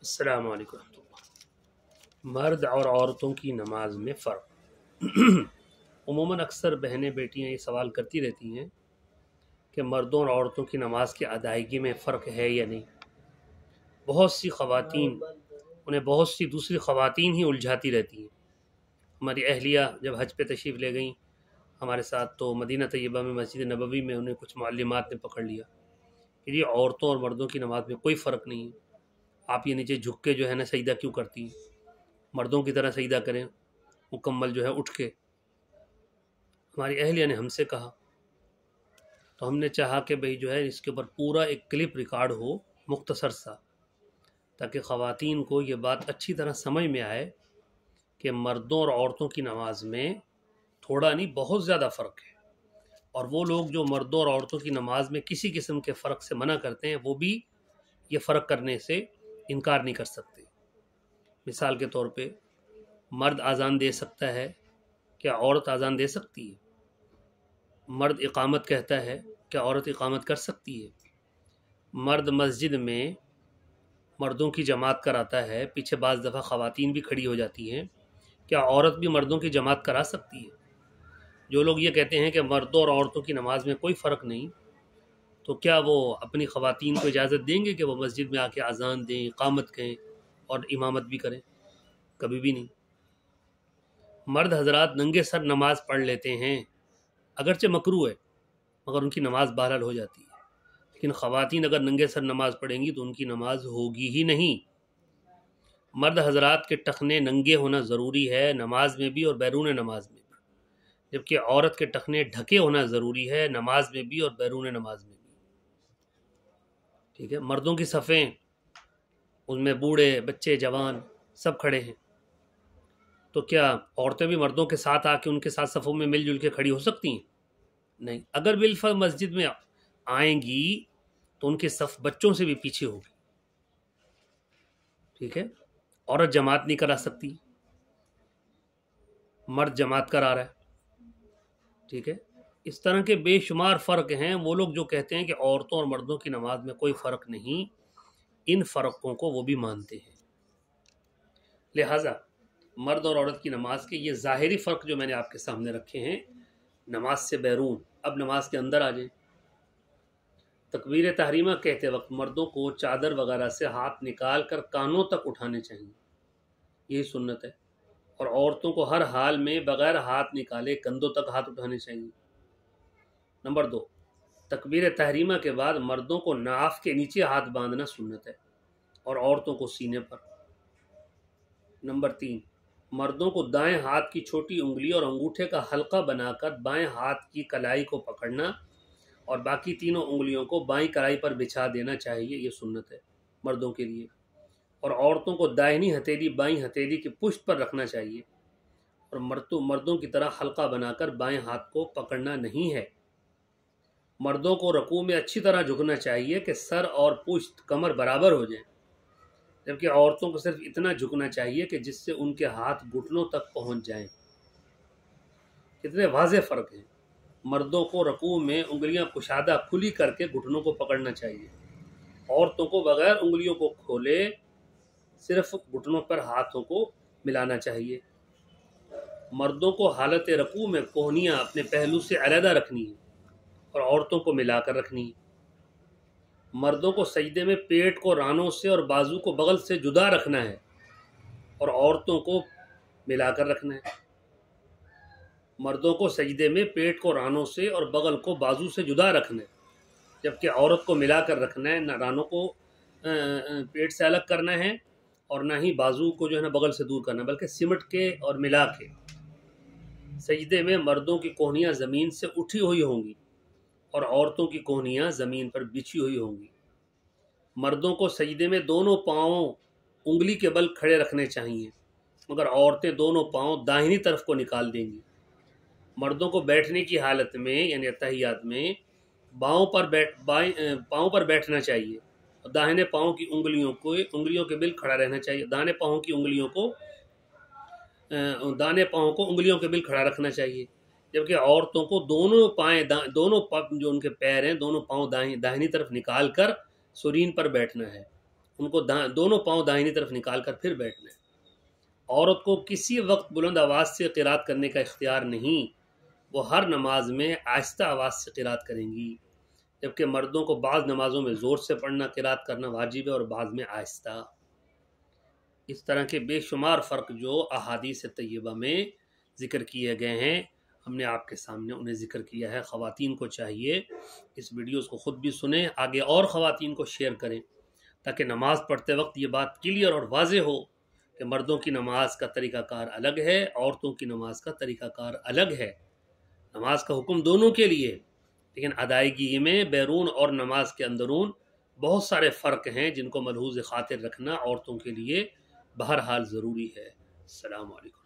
अस्सलामु अलैकुम रहमतुल्लाह। मर्द और औरतों की नमाज में फ़र्क। उमूमन अक्सर बहनें बेटियां ये सवाल करती रहती हैं कि मर्दों और औरतों की नमाज की अदायगी में फ़र्क है या नहीं। बहुत सी ख़वातीन उन्हें बहुत सी दूसरी ख़वातीन ही उलझाती रहती हैं। हमारी अहलिया जब हज पे तशरीफ़ ले गई हमारे साथ, तो मदीना तैयबा में मस्जिद नबवी में उन्हें कुछ मुअल्लिमात ने पकड़ लिया कि ये औरतों और मर्दों की नमाज में कोई फ़र्क नहीं है, आप ये नीचे झुक के जो है ना सजदा क्यों करती हैं, मर्दों की तरह सजदा करें मुकम्मल जो है उठ के। हमारी अहलिया ने हमसे कहा, तो हमने चाहा कि भाई जो है इसके ऊपर पूरा एक क्लिप रिकॉर्ड हो मुख्तसर सा, ताकि ख़वातीन को ये बात अच्छी तरह समझ में आए कि मर्दों और औरतों की नमाज में थोड़ा नहीं बहुत ज़्यादा फ़र्क है। और वो लोग जो मर्दों और औरतों की नमाज में किसी किस्म के फ़र्क से मना करते हैं, वो भी ये फ़र्क करने से इनकार नहीं कर सकते। मिसाल के तौर पे मर्द आज़ान दे सकता है, क्या औरत आज़ान दे सकती है? मर्द इक़ामत कहता है, क्या औरत इक़ामत कर सकती है? मर्द मस्जिद में मर्दों की जमात कराता है, पीछे बाज़ दफ़ा ख़वातीन भी खड़ी हो जाती हैं, क्या औरत भी मर्दों की जमात करा सकती है? जो लोग ये कहते हैं कि मर्दों और औरतों की नमाज में कोई फ़र्क नहीं, तो क्या वो अपनी ख़वातीन को इजाज़त देंगे कि वो मस्जिद में आके आज़ान दें, इक़ामत कहें और इमामत भी करें? कभी भी नहीं। मर्द हजरात नंगे सर नमाज पढ़ लेते हैं, अगरचे मकरू है मगर उनकी नमाज बहरहाल हो जाती है। लेकिन ख़वातीन अगर नंगे सर नमाज पढ़ेंगी तो उनकी नमाज होगी ही नहीं। मर्द हजरात के टखने नंगे होना ज़रूरी है, नमाज में भी और बैरून नमाज में भी, जबकि औरत के टखने ढके होना ज़रूरी है, नमाज में भी और बैरून नमाज में भी। ठीक है, मर्दों की सफ़ें, उनमें बूढ़े बच्चे जवान सब खड़े हैं, तो क्या औरतें भी मर्दों के साथ आके उनके साथ सफ़ों में मिलजुल के खड़ी हो सकती हैं? नहीं। अगर बिलफर्ज मस्जिद में आएंगी तो उनके सफ़ बच्चों से भी पीछे होगी। ठीक है, औरत जमात नहीं करा सकती, मर्द जमात करा रहा है। ठीक है, इस तरह के बेशुमार फ़र्क हैं। वो लोग जो कहते हैं कि औरतों और मर्दों की नमाज में कोई फ़र्क नहीं, इन फ़र्कों को वो भी मानते हैं। लिहाजा मर्द और औरत की नमाज के ये ज़ाहिरी फ़र्क जो मैंने आपके सामने रखे हैं, नमाज से बैरून। अब नमाज के अंदर आ जाए। तकबीर तहरीमा कहते वक्त मर्दों को चादर वगैरह से हाथ निकाल कर कानों तक उठाने चाहिए, यही सुन्नत है। और औरतों को हर हाल में बगैर हाथ निकाले कंधों तक हाथ उठाने चाहिए। नंबर 2, तकबीर तहरीमा के बाद मर्दों को नाफ के नीचे हाथ बांधना सुन्नत है और औरतों को सीने पर। नंबर 3, मर्दों को दाएं हाथ की छोटी उंगली और अंगूठे का हल्का बनाकर बाएं हाथ की कलाई को पकड़ना और बाकी तीनों उंगलियों को बाईं कलाई पर बिछा देना चाहिए, ये सुन्नत है मर्दों के लिए। और औरतों को दाहिनी हथेली बाईं हथेली की पुष्ट पर रखना चाहिए और मर्दों की तरह हल्का बनाकर बाएं हाथ को पकड़ना नहीं है। मर्दों को रकू में अच्छी तरह झुकना चाहिए कि सर और पुष्ट कमर बराबर हो जाए, जबकि औरतों को सिर्फ इतना झुकना चाहिए कि जिससे उनके हाथ घुटनों तक पहुंच जाएं। कितने वाज़ेह फ़र्क हैं। मर्दों को रकू में उंगलियां कुशादा खुली करके घुटनों को पकड़ना चाहिए, औरतों को बगैर उंगलियों को खोले सिर्फ घुटनों पर हाथों को मिलाना चाहिए। मर्दों को हालत रकू में कोहनियाँ अपने पहलू से अलहदा रखनी है और औरतों को मिलाकर रखनी है। मर्दों को सजदे में पेट को रानों से और बाजू को बगल से जुदा रखना है और औरतों को मिलाकर रखना है। मर्दों को सजदे में पेट को रानों से और बगल को बाजू से जुदा रखना है, जबकि औरत को मिलाकर रखना है। न रानों को पेट से अलग करना है और ना ही बाजू को जो है ना बगल से दूर करना, बल्कि सिमट के और मिला के। सजदे में मर्दों की कोहनियाँ ज़मीन से उठी हुई होंगी और औरतों की कोहनियाँ ज़मीन पर बिछी हुई होंगी। मर्दों को सजदे में दोनों पाँव उंगली के बल खड़े रखने चाहिए, मगर औरतें दोनों पाँव दाहिनी तरफ को निकाल देंगी। मर्दों को बैठने की हालत में यानी अत्तहियात में पाँव पर बैठना चाहिए और दाहिने पाँव की उंगलियों के बिल खड़ा रहना चाहिए। दाहिने पाँव को उंगलियों के बिल खड़ा रखना चाहिए, जबकि औरतों को जो उनके पैर हैं दोनों पाँव दाहिनी तरफ निकाल कर सुरीन पर बैठना है ان کو دونوں پاؤں داہنی طرف نکال کر پھر بیٹھنا ہے۔ عورت کو کسی وقت بلند آواز سے قرات کرنے کا اختیار نہیں، وہ ہر نماز میں آہستہ آواز سے قرات کریں گی، جبکہ مردوں کو بعض نمازوں میں زور سے پڑھنا قرات کرنا واجب ہے اور بعض میں آہستہ۔ اس طرح کے بے شمار فرق جو احادیث طیبہ میں ذکر کیے گئے ہیں، ہم نے آپ کے سامنے انہیں ذکر کیا ہے۔ خواتین کو چاہیے اس ویڈیوز کو خود بھی سنیں، آگے اور خواتین کو شیئر کریں، تاکہ نماز پڑھتے وقت یہ بات کلیئر اور واضح ہو کہ مردوں کی نماز کا طریقہ کار الگ ہے، عورتوں کی نماز کا طریقہ کار الگ ہے۔ نماز کا حکم دونوں کے لیے، لیکن ادائیگی میں بیرون اور نماز کے اندرون بہت سارے فرق ہیں جن کو ملحوظ خاطر رکھنا عورتوں کے لیے بہرحال ضروری ہے۔ السلام علیکم۔